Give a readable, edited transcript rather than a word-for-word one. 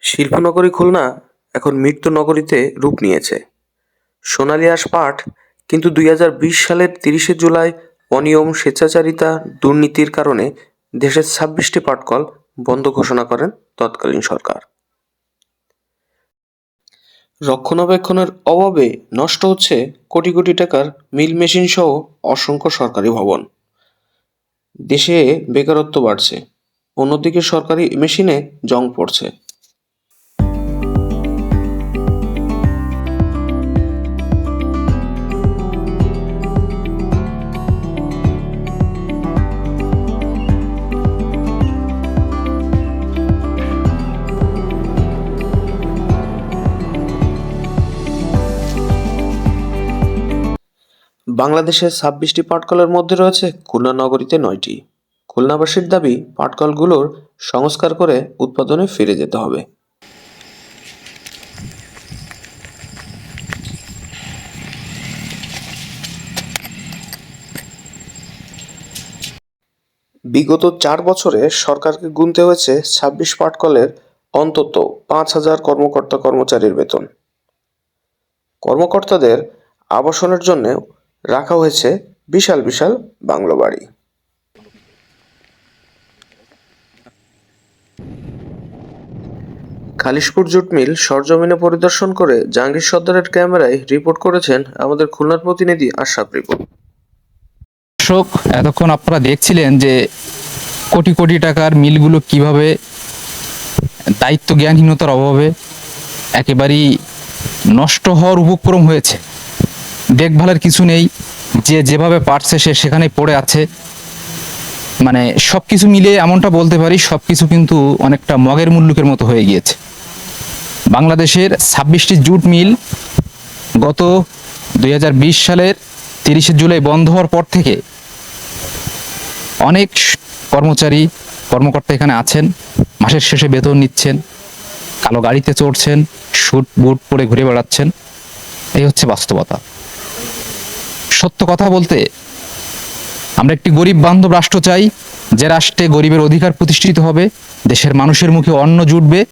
শিল্পনগরী খুলনা এখন মৃত্যু নগরীতে রূপ নিয়েছে। সোনালী আঁশ পাট কিন্তু ২০২০ সালের ৩০শে জুলাই অনিয়ম, স্বেচ্ছাচারিতা, দুর্নীতির কারণে দেশের ২৬টি পাটকল বন্ধ ঘোষণা করেন তৎকালীন সরকার। রক্ষণাবেক্ষণের অভাবে নষ্ট হচ্ছে কোটি কোটি টাকার মিল মেশিন সহ অসংখ্য সরকারি ভবন। দেশে বেকারত্ব বাড়ছে, অন্যদিকে সরকারি মেশিনে জং পড়ছে। বাংলাদেশের ২৬টি পাটকলের মধ্যে রয়েছে খুলনা নগরীতে ৯টি। খুলনাবাসীর দাবি, পাটকলগুলোর সংস্কার করে উৎপাদনে ফিরে যেতে হবে। বিগত ৪ বছরে সরকারকে গুনতে হয়েছে ২৬ পাটকলের অন্তত ৫,০০০ কর্মকর্তা কর্মচারীর বেতন। কর্মকর্তাদের আবাসনের জন্য রাখা হয়েছে বিশাল বিশাল বাংলো বাড়ি। খালিশপুর জুট মিল সরজমিনে পরিদর্শন করে জাহাঙ্গীর সর্দারের ক্যামেরায় রিপোর্ট করেছেন আমাদের খুলনার প্রতিনিধি আশরাফ রিপন। দর্শক, এতক্ষণ আপনারা দেখছিলেন যে কোটি কোটি টাকার মিলগুলো কিভাবে দায়িত্ব জ্ঞানহীনতার অভাবে একেবারেই নষ্ট হওয়ার উপক্রম হয়েছে। দেখভালের কিছু নেই, যে যেভাবে পারছে সে সেখানে পড়ে আছে। মানে সব কিছু মিলে এমনটা বলতে পারি, সব কিছু কিন্তু অনেকটা মগের মুল্লুকের মতো হয়ে গিয়েছে। বাংলাদেশের ২৬টি জুট মিল গত ২০২০ সালের ৩০শে জুলাই বন্ধ হওয়ার পর থেকে অনেক কর্মকর্তা এখানে আছেন, মাসের শেষে বেতন নিচ্ছেন, কালো গাড়িতে চড়ছেন, স্যুট বুট পরে ঘুরে বেড়াচ্ছেন। এই হচ্ছে বাস্তবতা। সত্য কথা বলতে, আমরা একটি গরিব বান্ধব রাষ্ট্র চাই, যে রাষ্ট্রে গরিবের অধিকার প্রতিষ্ঠিত হবে, দেশের মানুষের মুখে অন্ন জুটবে,